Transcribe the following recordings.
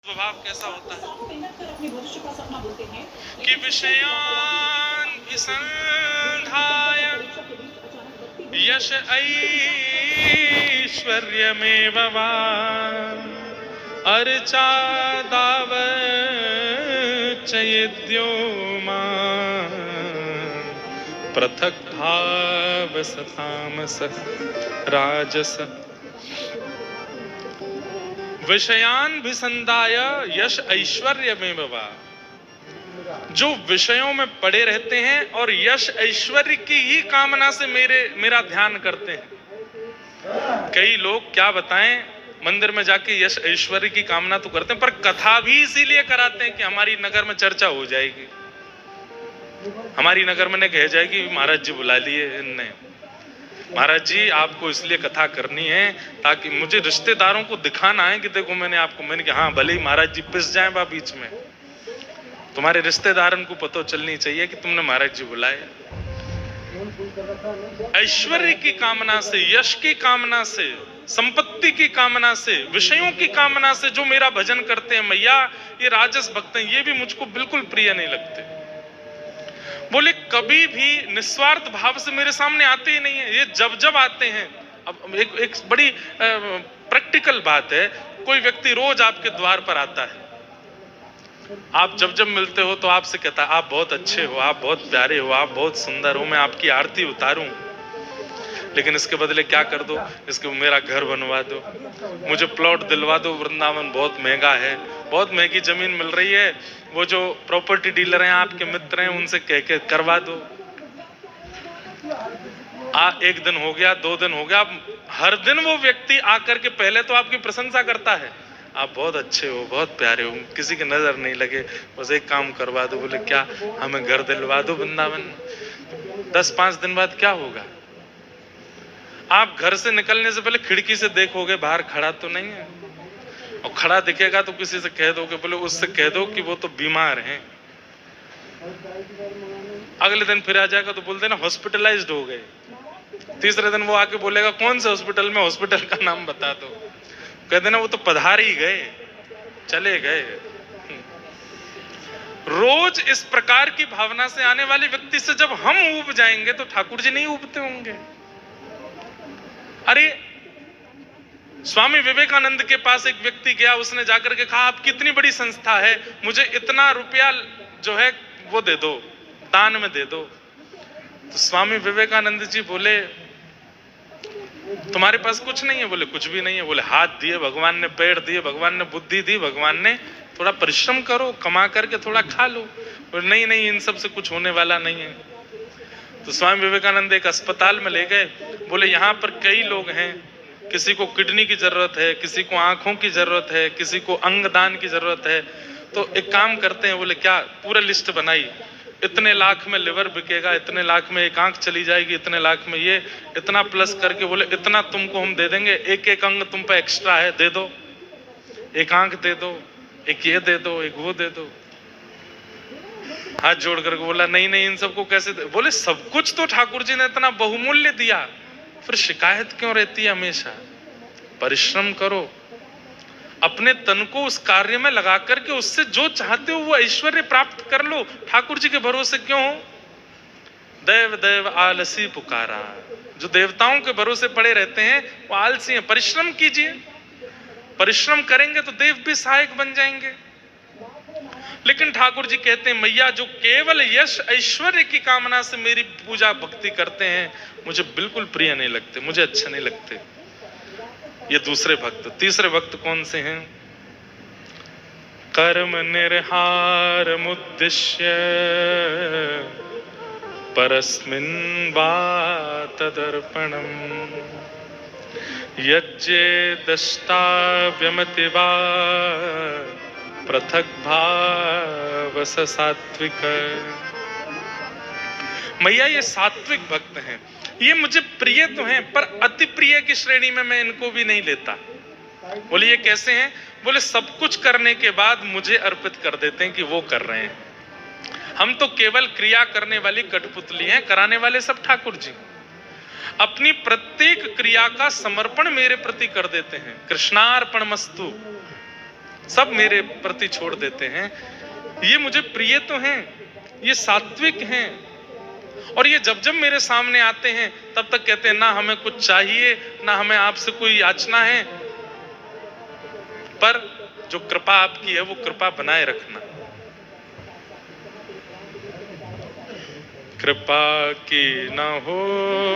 स्वभाव कैसा होता है कि विषयान् विसन्धाय यश ऐश्वर्यमेव वा अर्चादावच्चयेद्यो मां पृथक् भावस तामस राजस विषयान भिसंदाय यश ऐश्वर्यमेव वा। जो विषयों में पड़े रहते हैं और यश ऐश्वर्य की ही कामना से मेरा ध्यान करते हैं। कई लोग क्या बताएं, मंदिर में जाके यश ऐश्वर्य की कामना तो करते हैं, पर कथा भी इसीलिए कराते हैं कि हमारी नगर में चर्चा हो जाएगी, हमारी नगर में कह जाएगी महाराज जी बुला लिए इनने, महाराज जी आपको इसलिए कथा करनी है ताकि मुझे रिश्तेदारों को दिखाना है कि देखो मैंने कहा हाँ भले ही महाराज जी पिस जाए बा बीच में, तुम्हारे रिश्तेदारों को पता चलनी चाहिए कि तुमने महाराज जी बुलाए। ऐश्वर्य की कामना से, यश की कामना से, संपत्ति की कामना से, विषयों की कामना से जो मेरा भजन करते हैं मैया, ये राजस भक्त हैं, ये भी मुझको बिल्कुल प्रिय नहीं लगते। बोले कभी भी निस्वार्थ भाव से मेरे सामने आते ही नहीं है, ये जब जब आते हैं। अब एक बड़ी प्रैक्टिकल बात है, कोई व्यक्ति रोज आपके द्वार पर आता है, आप जब जब मिलते हो तो आपसे कहता है आप बहुत अच्छे हो, आप बहुत प्यारे हो, आप बहुत सुंदर हो, मैं आपकी आरती उतारूं, लेकिन इसके बदले क्या कर दो, इसके मेरा घर बनवा दो, मुझे प्लॉट दिलवा दो, वृंदावन बहुत महंगा है, बहुत महंगी जमीन मिल रही है, वो जो प्रॉपर्टी डीलर हैं आपके मित्र हैं उनसे कह के करवा दो। एक दिन हो गया, 2 दिन हो गया, हर दिन वो व्यक्ति आकर के पहले तो आपकी प्रशंसा करता है, आप बहुत अच्छे हो, बहुत प्यारे हो, किसी की नजर नहीं लगे, बस एक काम करवा दो। बोले क्या, हमें घर दिलवा दो वृंदावन। 10-5 दिन बाद क्या होगा, आप घर से निकलने से पहले खिड़की से देखोगे बाहर खड़ा तो नहीं है, और खड़ा दिखेगा तो किसी से कह दोगे, बोले उससे कह दो कि वो तो बीमार हैं। अगले दिन फिर आ जाएगा तो बोलते ना हॉस्पिटलाइज्ड हो गए। तीसरे दिन वो आके बोलेगा कौन से हॉस्पिटल में, हॉस्पिटल का नाम बता दो, कहते ना वो तो पधार ही गए, चले गए। रोज इस प्रकार की भावना से आने वाले व्यक्ति से जब हम ऊब जाएंगे तो ठाकुर जी नहीं ऊबते होंगे। अरे स्वामी विवेकानंद के पास एक व्यक्ति गया, उसने जाकर के कहा आपकी इतनी बड़ी संस्था है, मुझे इतना रुपया जो है वो दे दो, दान में दे दो। तो स्वामी विवेकानंद जी बोले तुम्हारे पास कुछ नहीं है? बोले कुछ भी नहीं है। बोले हाथ दिए भगवान ने, पैर दिए भगवान ने, बुद्धि दी भगवान ने, थोड़ा परिश्रम करो, कमा करके थोड़ा खा लो। बोले नहीं नहीं, इन सब से कुछ होने वाला नहीं है। तो स्वामी विवेकानंद एक अस्पताल में ले गए, बोले यहाँ पर कई लोग हैं, किसी को किडनी की जरूरत है, किसी को आंखों की जरूरत है, किसी को अंग दान की जरूरत है, तो एक काम करते हैं। बोले क्या? पूरा लिस्ट बनाई, इतने लाख में लिवर बिकेगा, इतने लाख में एक आंख चली जाएगी, इतने लाख में ये, इतना प्लस करके बोले इतना तुमको हम दे देंगे, एक एक अंग तुम पे एक्स्ट्रा है, दे दो, एक आंख दे दो, एक ये दे दो, एक वो दे दो। हाथ जोड़ करके बोला नहीं नहीं, इन सबको कैसे दे? बोले सब कुछ तो ठाकुर जी ने इतना बहुमूल्य दिया, फिर शिकायत क्यों रहती है हमेशा? परिश्रम करो, अपने तन को उस कार्य में लगा करके उससे जो चाहते हो वो ऐश्वर्य प्राप्त कर लो। ठाकुर जी के भरोसे क्यों हो? देव देव आलसी पुकारा। जो देवताओं के भरोसे पड़े रहते हैं वो आलसी हैं। परिश्रम कीजिए, परिश्रम करेंगे तो देव भी सहायक बन जाएंगे। लेकिन ठाकुर जी कहते हैं मैया जो केवल यश ऐश्वर्य की कामना से मेरी पूजा भक्ति करते हैं मुझे बिल्कुल प्रिय नहीं लगते, मुझे अच्छे नहीं लगते। ये दूसरे भक्त। तीसरे भक्त कौन से हैं? कर्म निर्हार मुद्दिश्य परस्मिन् वा तदर्पणम् यज्ञे दष्टाव्यमति वा पृथक भावस सात्विक। मैया ये सात्विक भक्त हैं, ये मुझे प्रिय तो हैं पर अति प्रिय की श्रेणी में मैं इनको भी नहीं लेता। बोले ये कैसे हैं? बोले सब कुछ करने के बाद मुझे अर्पित कर देते हैं कि वो कर रहे हैं, हम तो केवल क्रिया करने वाली कठपुतली हैं, कराने वाले सब ठाकुर जी। अपनी प्रत्येक क्रिया का समर्पण मेरे प्रति कर देते हैं। कृष्णार्पणमस्तु, सब मेरे प्रति छोड़ देते हैं, ये मुझे प्रिय तो हैं, ये सात्विक हैं, और ये जब जब मेरे सामने आते हैं तब तक कहते हैं ना हमें कुछ चाहिए, ना हमें आपसे कोई याचना है, पर जो कृपा आपकी है वो कृपा बनाए रखना। कृपा की न होती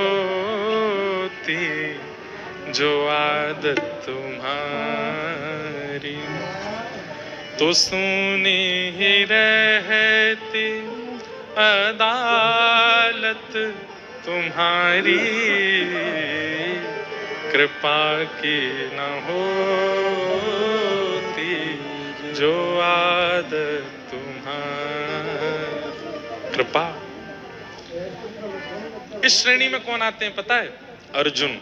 जो आदत तुम्हारी, तो सुनी ही रहती अदालत तुम्हारी। कृपा की न होती जो आदत तुम्हारी। कृपा। इस श्रेणी में कौन आते हैं पता है? अर्जुन।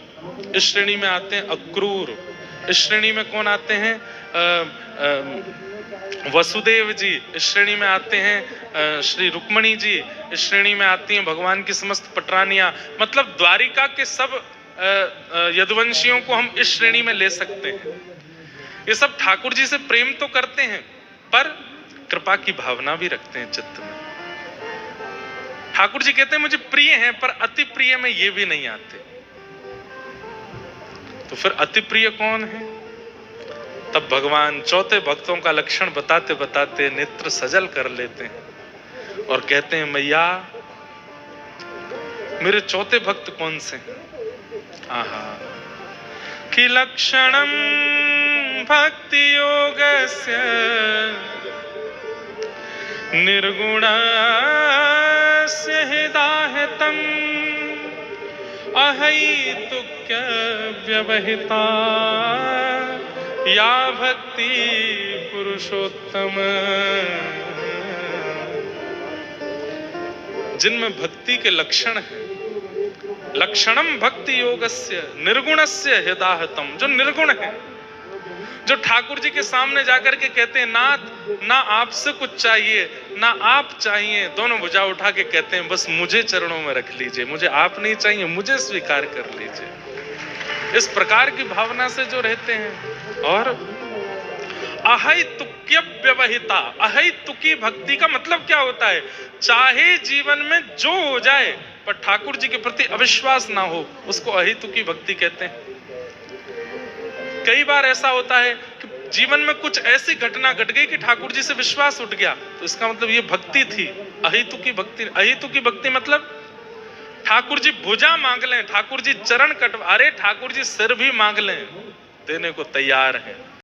इस श्रेणी में आते हैं अक्रूर। इस श्रेणी में कौन आते हैं? वसुदेव जी। इस श्रेणी में आते हैं श्री रुक्मणी जी। इस श्रेणी में आती हैं भगवान की समस्त पटरानियां। मतलब द्वारिका के सब यदुवंशियों को हम इस श्रेणी में ले सकते हैं। ये सब ठाकुर जी से प्रेम तो करते हैं, पर कृपा की भावना भी रखते हैं चित्त में। ठाकुर जी कहते हैं मुझे प्रिय हैं, पर अति प्रिय में ये भी नहीं आते। तो फिर अति प्रिय कौन है? तब भगवान चौथे भक्तों का लक्षण बताते बताते नेत्र सजल कर लेते हैं और कहते हैं मैया मेरे चौथे भक्त कौन से हैं? आहा। कि लक्षणम भक्ति योगस्य निर्गुणस्य हिदाहतम् अहैतुक्य व्यवहिता या भक्ति पुरुषोत्तम। जिनमें भक्ति के लक्षण हैं। लक्षणम भक्ति योगस्य निर्गुणस्य हिदाहतम। जो निर्गुण है, जो ठाकुर जी के सामने जाकर के कहते हैं नाथ ना आपसे कुछ चाहिए ना आप चाहिए, दोनों भुजा उठा के कहते हैं बस मुझे चरणों में रख लीजिए, मुझे आप नहीं चाहिए, मुझे स्वीकार कर लीजिए। इस प्रकार की भावना से जो रहते हैं। और अहैतुक्य व्यवहिता। अहैतुकी भक्ति का मतलब क्या होता है? चाहे जीवन में जो हो जाए पर ठाकुर जी के प्रति अविश्वास ना हो, उसको अहैतुकी भक्ति कहते हैं। कई बार ऐसा होता है कि जीवन में कुछ ऐसी घटना घट गई कि ठाकुर जी से विश्वास उठ गया, तो इसका मतलब ये भक्ति थी, अहैतुकी भक्ति। अहैतुकी भक्ति मतलब ठाकुर जी भुजा मांग लें, ठाकुर जी चरण कटवा, अरे ठाकुर जी सिर भी मांग लें, देने को तैयार हैं।